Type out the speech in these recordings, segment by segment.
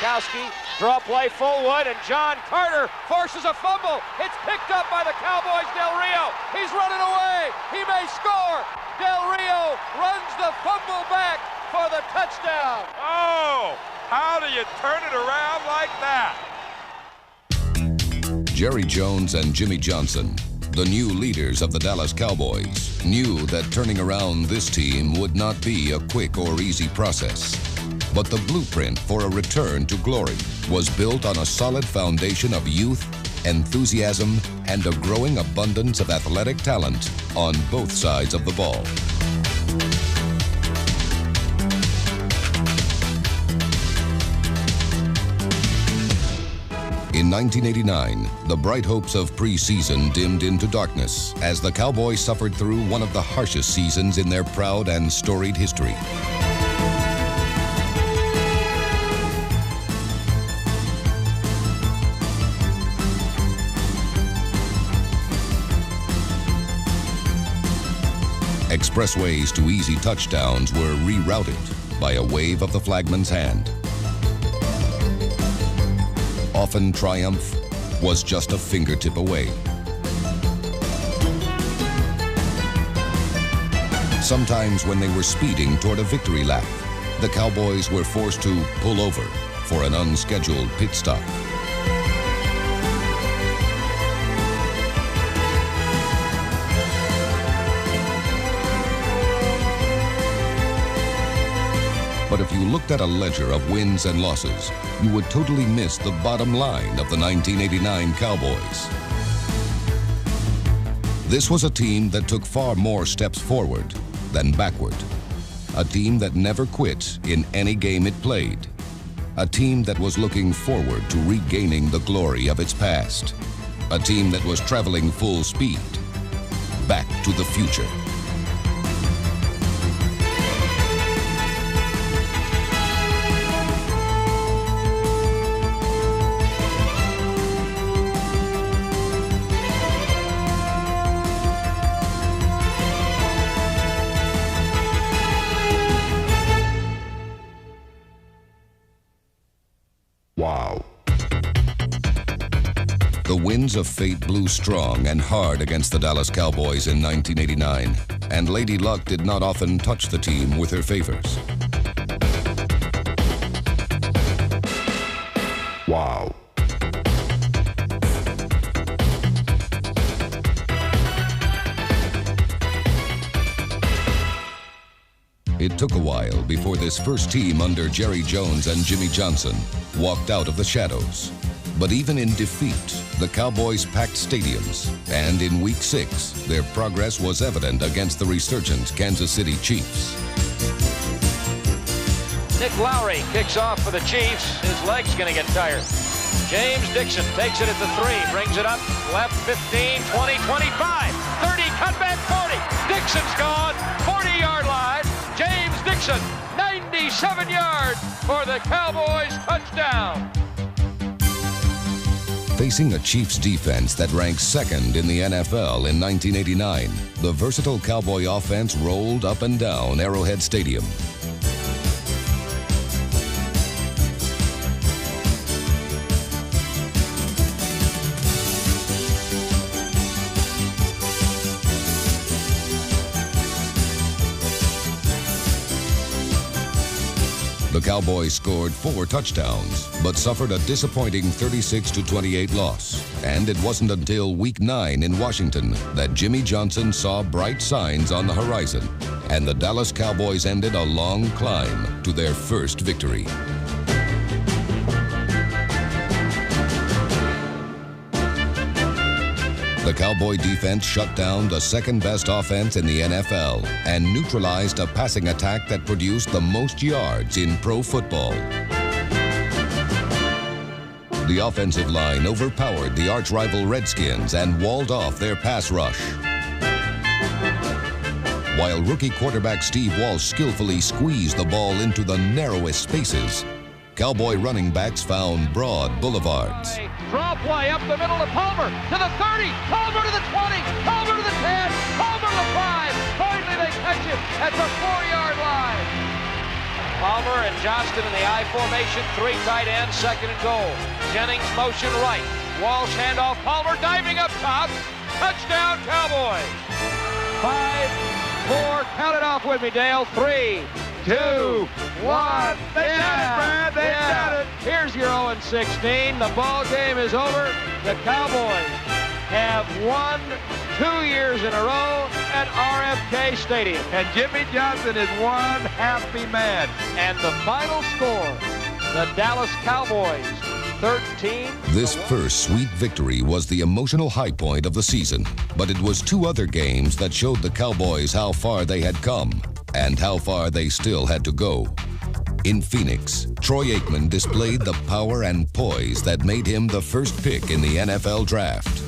Gronkowski, draw play Fullwood, and John Carter forces a fumble. It's picked up by the Cowboys. Del Rio, he's running away. He may score. Del Rio runs the fumble back for the touchdown. Oh, how do you turn it around like that? Jerry Jones and Jimmy Johnson, the new leaders of the Dallas Cowboys, knew that turning around this team would not be a quick or easy process. But the blueprint for a return to glory was built on a solid foundation of youth, enthusiasm, and a growing abundance of athletic talent on both sides of the ball. In 1989, the bright hopes of preseason dimmed into darkness as the Cowboys suffered through one of the harshest seasons in their proud and storied history. Expressways to easy touchdowns were rerouted by a wave of the flagman's hand. Often triumph was just a fingertip away. Sometimes when they were speeding toward a victory lap, the Cowboys were forced to pull over for an unscheduled pit stop. But if you looked at a ledger of wins and losses, you would totally miss the bottom line of the 1989 Cowboys. This was a team that took far more steps forward than backward. A team that never quit in any game it played. A team that was looking forward to regaining the glory of its past. A team that was traveling full speed back to the future. Wow. The winds of fate blew strong and hard against the Dallas Cowboys in 1989, and Lady Luck did not often touch the team with her favors. Wow. It took a while before this first team under Jerry Jones and Jimmy Johnson walked out of the shadows. But even in defeat, the Cowboys packed stadiums, and in Week 6, their progress was evident against the resurgent Kansas City Chiefs. Nick Lowry kicks off for the Chiefs. His leg's going to get tired. James Dixon takes it at the 3, brings it up, left 15, 20, 25, 30, cutback 40. Dixon's gone, 40-yard line. James Dixon, 97 yards for the Cowboys touchdown. Facing a Chiefs defense that ranks second in the NFL in 1989, the versatile Cowboy offense rolled up and down Arrowhead Stadium. The Cowboys scored 4 touchdowns, but suffered a disappointing 36-28 loss. And it wasn't until Week 9 in Washington that Jimmy Johnson saw bright signs on the horizon, and the Dallas Cowboys ended a long climb to their first victory. The Cowboy defense shut down the second-best offense in the NFL and neutralized a passing attack that produced the most yards in pro football. The offensive line overpowered the arch-rival Redskins and walled off their pass rush. While rookie quarterback Steve Walsh skillfully squeezed the ball into the narrowest spaces, Cowboy running backs found broad boulevards. Draw play up the middle to Palmer, to the 30, Palmer to the 20, Palmer to the 10, Palmer to the 5. Finally they catch him at the 4-yard line. Palmer and Johnston in the I formation, 3 tight ends, second and goal. Jennings motion right. Walsh handoff, Palmer diving up top. Touchdown Cowboys. 5, 4, count it off with me, Dale. 3, 2, 1. They got it, Brad. They got it. Here's your 0-16. The ball game is over. The Cowboys have won 2 years in a row at RFK Stadium. And Jimmy Johnson is one happy man. And the final score, the Dallas Cowboys 13. This first sweet victory was the emotional high point of the season, but it was 2 other games that showed the Cowboys how far they had come and how far they still had to go. In Phoenix, Troy Aikman displayed the power and poise that made him the first pick in the NFL draft.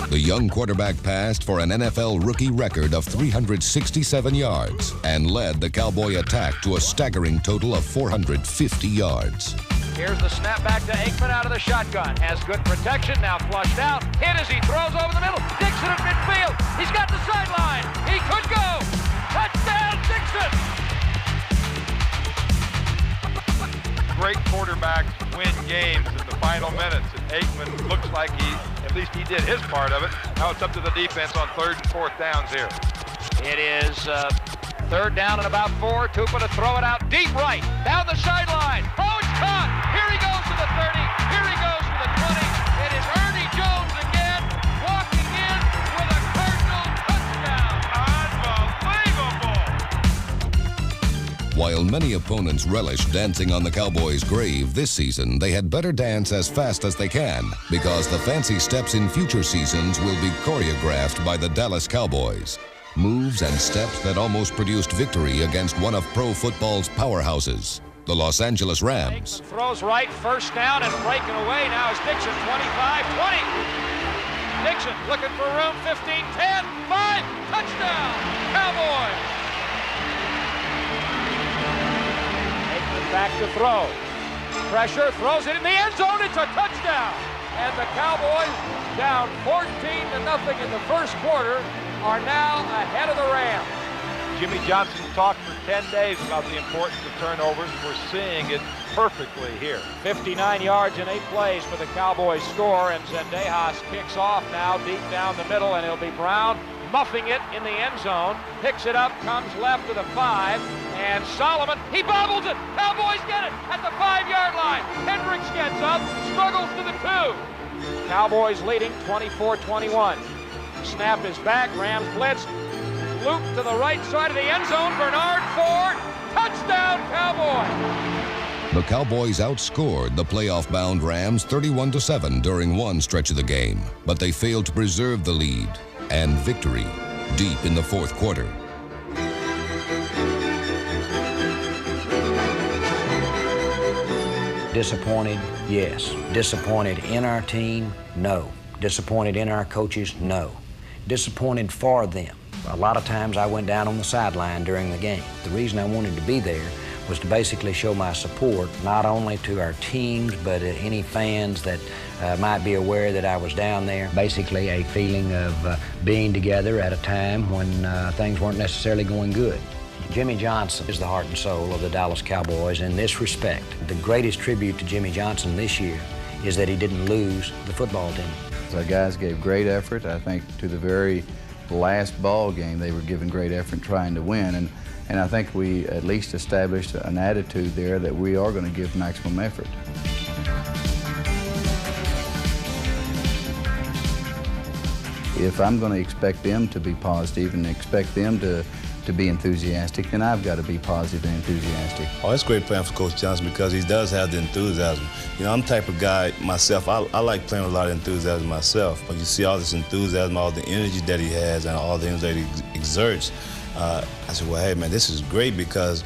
The young quarterback passed for an NFL rookie record of 367 yards and led the Cowboy attack to a staggering total of 450 yards. Here's the snap back to Aikman out of the shotgun. Has good protection, now flushed out. Hit as he throws over the middle. Dixon at midfield. He's got the sideline. He could go. Touchdown, Dixon! Great quarterbacks win games in the final minutes, and Aikman looks like at least he did his part of it. Now it's up to the defense on 3rd and 4th downs here. It is 3rd down and about 4. Tupa to throw it out deep right. Down the sideline. Oh, it's caught. Here he goes to the 30. Here he goes to the 20. It is Ernie Jones again, walking in with a Cardinal touchdown. Unbelievable! While many opponents relish dancing on the Cowboys' grave this season, they had better dance as fast as they can, because the fancy steps in future seasons will be choreographed by the Dallas Cowboys. Moves and steps that almost produced victory against one of pro football's powerhouses, the Los Angeles Rams. Throws right, first down, and breaking away now is Dixon, 25, 20. Dixon looking for room, 15, 10, 5, touchdown, Cowboys. Aikman back to throw. Pressure, throws it in the end zone, it's a touchdown. And the Cowboys, down 14-0 in the first quarter, are now ahead of the Rams. Jimmy Johnson talked for 10 days about the importance of turnovers. We're seeing it perfectly here. 59 yards in 8 plays for the Cowboys score, and Zendejas kicks off now deep down the middle, and it'll be Brown muffing it in the end zone. Picks it up, comes left to the 5, and Solomon, he bobbles it. Cowboys get it at the 5-yard line. Hendricks gets up, struggles to the 2. Cowboys leading 24-21. Snap is back, Rams blitz. Loop to the right side of the end zone, Bernard Ford, touchdown Cowboys! The Cowboys outscored the playoff-bound Rams 31-7 during one stretch of the game, but they failed to preserve the lead and victory deep in the 4th quarter. Disappointed, yes. Disappointed in our team, no. Disappointed in our coaches, no. Disappointed for them. A lot of times I went down on the sideline during the game. The reason I wanted to be there was to basically show my support, not only to our teams, but any fans that might be aware that I was down there. Basically a feeling of being together at a time when things weren't necessarily going good. Jimmy Johnson is the heart and soul of the Dallas Cowboys in this respect. The greatest tribute to Jimmy Johnson this year is that he didn't lose the football team. The guys gave great effort. I think to the very last ball game they were giving great effort trying to win, and I think we at least established an attitude there that we are going to give maximum effort. If I'm going to expect them to be positive and expect them to be enthusiastic, then I've got to be positive and enthusiastic. Oh, it's great playing for Coach Johnson because he does have the enthusiasm. You know, I'm the type of guy myself, I like playing with a lot of enthusiasm myself. But you see all this enthusiasm, all the energy that he has and all the energy that he exerts, I said, well, hey, man, this is great because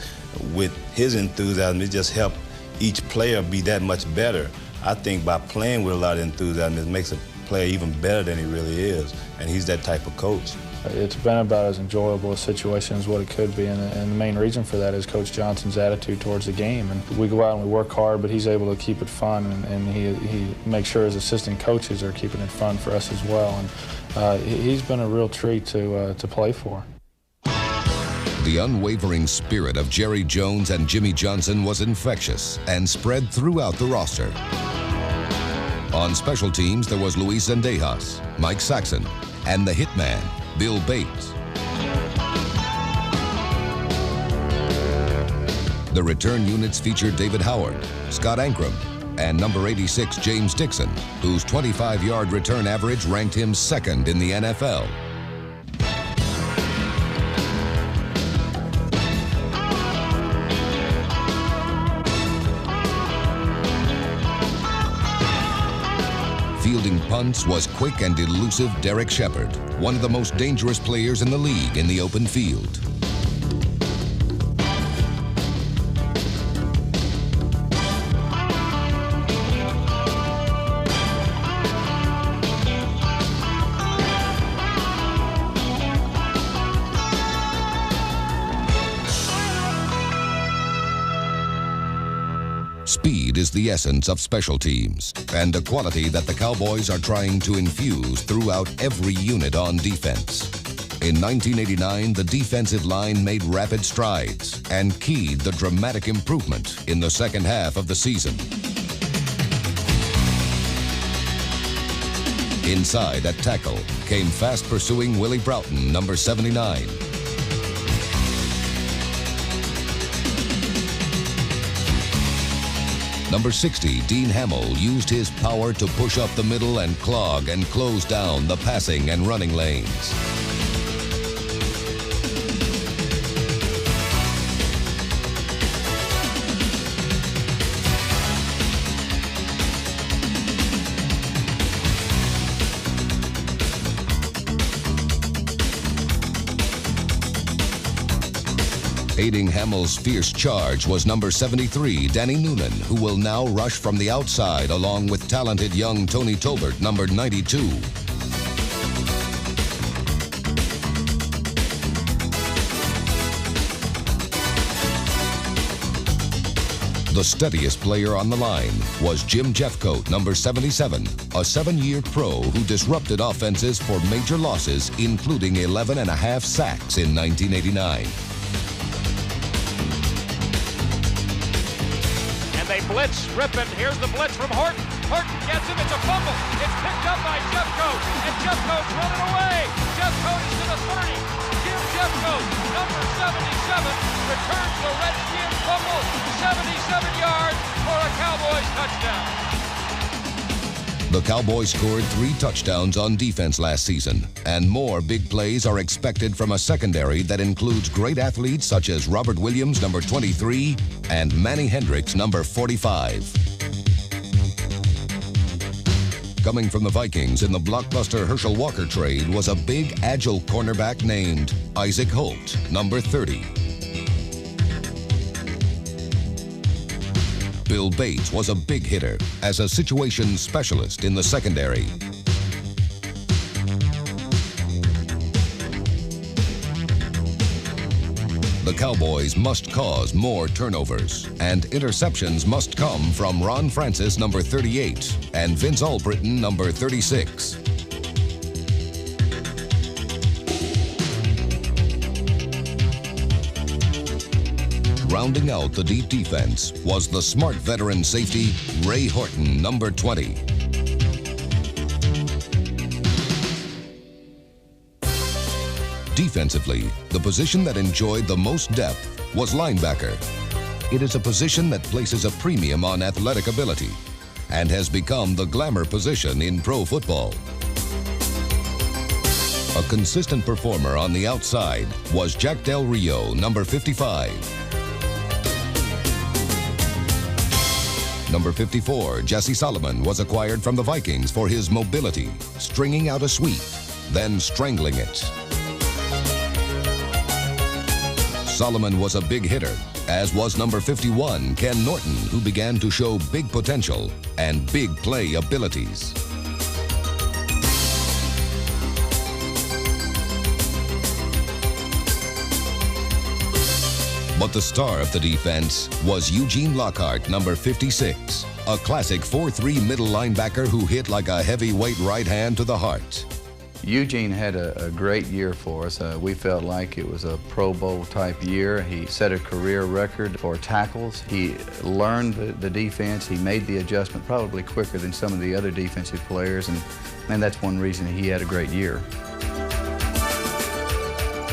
with his enthusiasm, it just helped each player be that much better. I think by playing with a lot of enthusiasm, it makes a player even better than he really is, and he's that type of coach. It's been about as enjoyable a situation as what it could be, and the main reason for that is Coach Johnson's attitude towards the game. And we go out and we work hard, but he's able to keep it fun, and he makes sure his assistant coaches are keeping it fun for us as well. And he's been a real treat to play for. The unwavering spirit of Jerry Jones and Jimmy Johnson was infectious and spread throughout the roster. On special teams, there was Luis Zendejas, Mike Saxon, and the hitman, Bill Bates. The return units featured David Howard, Scott Ankrum, and number 86, James Dixon, whose 25-yard return average ranked him second in the NFL. Fielding punts was quick and elusive Derek Shepard, one of the most dangerous players in the league in the open field. Speed is the essence of special teams, and a quality that the Cowboys are trying to infuse throughout every unit on defense. In 1989, the defensive line made rapid strides and keyed the dramatic improvement in the second half of the season. Inside at tackle came fast pursuing Willie Broughton, number 79. Number 60, Dean Hamill, used his power to push up the middle and clog and close down the passing and running lanes. Aiding Hamill's fierce charge was number 73, Danny Noonan, who will now rush from the outside along with talented young Tony Tolbert, number 92. The steadiest player on the line was Jim Jeffcoat, number 77, a 7-year pro who disrupted offenses for major losses, including 11.5 sacks in 1989. They blitz, ripping. Here's the blitz from Horton. Horton gets him. It's a fumble. It's picked up by Jeffcoat, and Jeffcoat's running away. Jeffcoat is to the 30. Jim Jeffcoat, number 77, returns the Redskin fumble. 77 yards for a Cowboys touchdown. The Cowboys scored 3 touchdowns on defense last season, and more big plays are expected from a secondary that includes great athletes such as Robert Williams, number 23, and Manny Hendricks, number 45. Coming from the Vikings in the blockbuster Herschel Walker trade was a big, agile cornerback named Isaac Holt, number 30. Bill Bates was a big hitter as a situation specialist in the secondary. The Cowboys must cause more turnovers, and interceptions must come from Ron Francis, number 38, and Vince Albritton, number 36. Rounding out the deep defense was the smart veteran safety, Ray Horton, number 20. Defensively, the position that enjoyed the most depth was linebacker. It is a position that places a premium on athletic ability and has become the glamour position in pro football. A consistent performer on the outside was Jack Del Rio, number 55. Number 54, Jesse Solomon, was acquired from the Vikings for his mobility, stringing out a sweep, then strangling it. Solomon was a big hitter, as was number 51, Ken Norton, who began to show big potential and big play abilities. But the star of the defense was Eugene Lockhart, number 56, a classic 4-3 middle linebacker who hit like a heavyweight right hand to the heart. Eugene had a great year for us. We felt like it was a Pro Bowl type year. He set a career record for tackles. He learned the defense. He made the adjustment probably quicker than some of the other defensive players, and that's one reason he had a great year.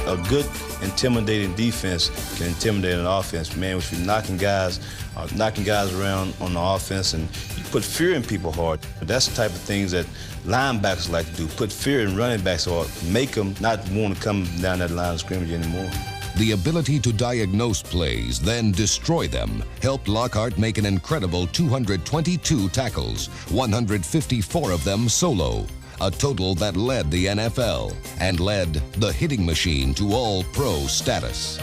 A good, intimidating defense can intimidate an offense. Man, if you're knocking guys around on the offense and you put fear in people hard. That's the type of things that linebackers like to do, put fear in running backs or make them not want to come down that line of scrimmage anymore. The ability to diagnose plays, then destroy them, helped Lockhart make an incredible 222 tackles, 154 of them solo. A total that led the NFL and led the hitting machine to all-pro status.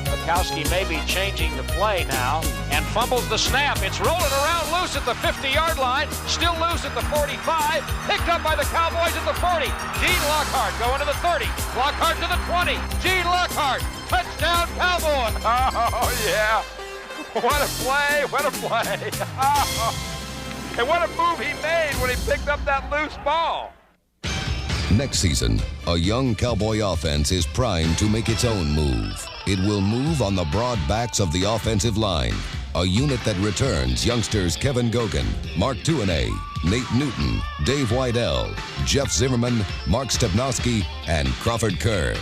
Bukowski may be changing the play now and fumbles the snap. It's rolling around loose at the 50-yard line, still loose at the 45, picked up by the Cowboys at the 40. Gene Lockhart going to the 30, Lockhart to the 20. Gene Lockhart, touchdown Cowboys! Oh, yeah. What a play, what a play. Oh. And what a move he made when he picked up that loose ball. Next season, a young Cowboy offense is primed to make its own move. It will move on the broad backs of the offensive line, a unit that returns youngsters Kevin Gogan, Mark Tuanay, Nate Newton, Dave Weidel, Jeff Zimmerman, Mark Stepnowski, and Crawford Kerr.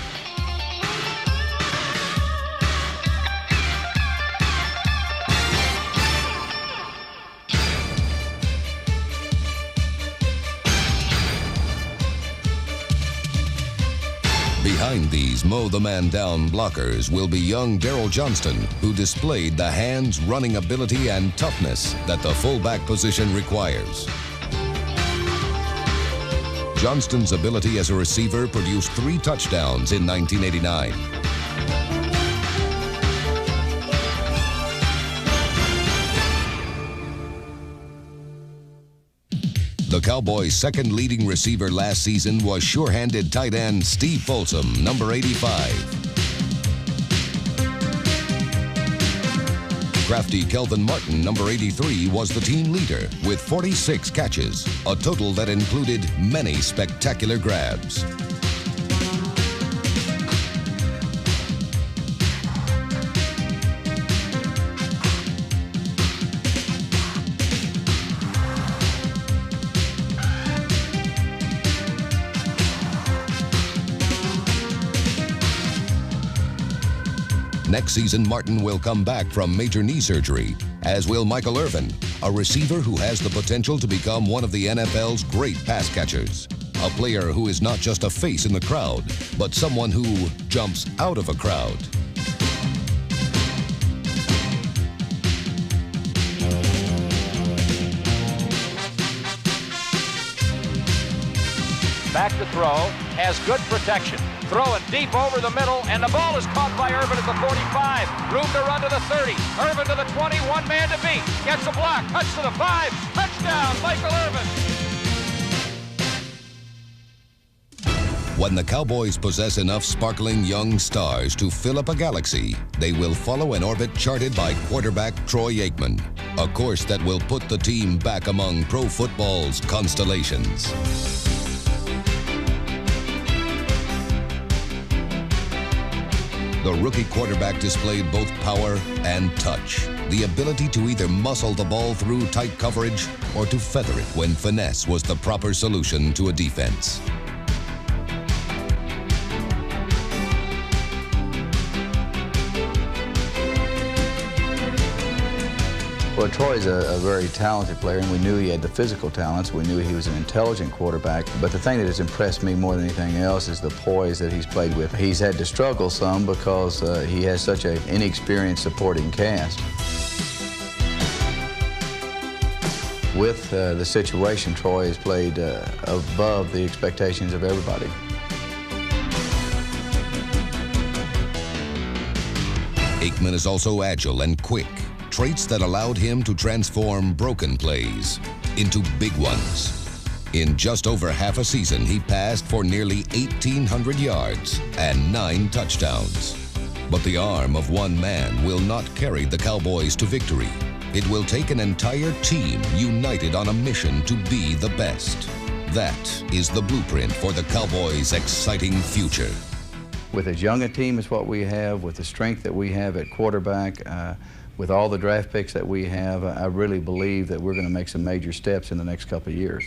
Behind these mow-the-man-down blockers will be young Darryl Johnston, who displayed the hands, running ability, and toughness that the fullback position requires. Johnston's ability as a receiver produced 3 touchdowns in 1989. The Cowboys' second leading receiver last season was sure-handed tight end Steve Folsom, number 85. Crafty Kelvin Martin, number 83, was the team leader with 46 catches, a total that included many spectacular grabs. Next season, Martin will come back from major knee surgery, as will Michael Irvin, a receiver who has the potential to become one of the NFL's great pass catchers. A player who is not just a face in the crowd, but someone who jumps out of a crowd. Back to throw, has good protection. Throwing deep over the middle, and the ball is caught by Irvin at the 45. Room to run to the 30. Irvin to the 20, one man to beat. Gets a block, cuts to the 5. Touchdown, Michael Irvin. When the Cowboys possess enough sparkling young stars to fill up a galaxy, they will follow an orbit charted by quarterback Troy Aikman, a course that will put the team back among pro football's constellations. The rookie quarterback displayed both power and touch, the ability to either muscle the ball through tight coverage or to feather it when finesse was the proper solution to a defense. Well, Troy's a very talented player, and we knew he had the physical talents. We knew he was an intelligent quarterback. But the thing that has impressed me more than anything else is the poise that he's played with. He's had to struggle some because he has such an inexperienced supporting cast. With the situation, Troy has played above the expectations of everybody. Aikman is also agile and quick, traits that allowed him to transform broken plays into big ones. In just over half a season, he passed for nearly 1,800 yards and 9 touchdowns. But the arm of one man will not carry the Cowboys to victory. It will take an entire team united on a mission to be the best. That is the blueprint for the Cowboys' exciting future. With as young a team as what we have, with the strength that we have at quarterback, with all the draft picks that we have, I really believe that we're going to make some major steps in the next couple of years.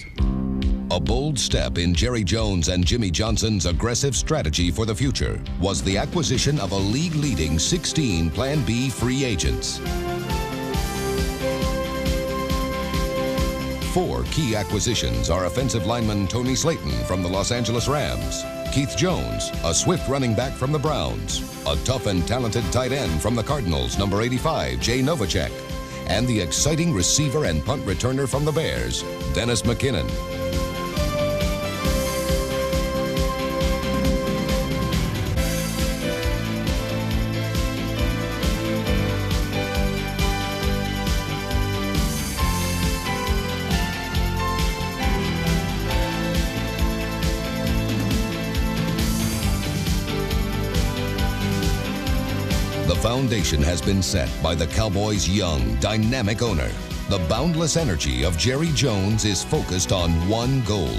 A bold step in Jerry Jones and Jimmy Johnson's aggressive strategy for the future was the acquisition of a league-leading 16 Plan B free agents. 4 key acquisitions are offensive lineman Tony Slayton from the Los Angeles Rams, Keith Jones, a swift running back from the Browns, a tough and talented tight end from the Cardinals, number 85, Jay Novacek, and the exciting receiver and punt returner from the Bears, Dennis McKinnon. The foundation has been set by the Cowboys' young, dynamic owner. The boundless energy of Jerry Jones is focused on one goal.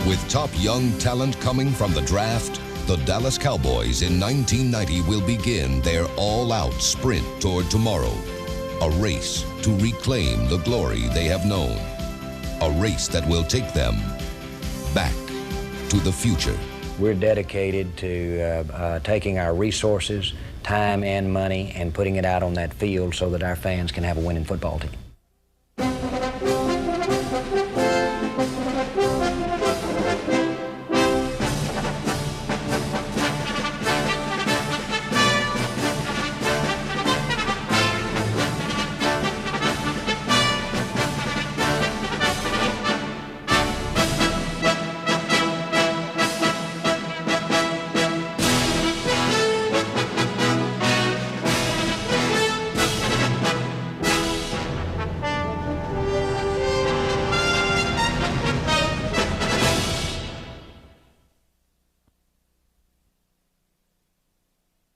With top young talent coming from the draft, the Dallas Cowboys in 1990 will begin their all-out sprint toward tomorrow. A race to reclaim the glory they have known. A race that will take them back to the future. We're dedicated to taking our resources, time and money, and putting it out on that field so that our fans can have a winning football team.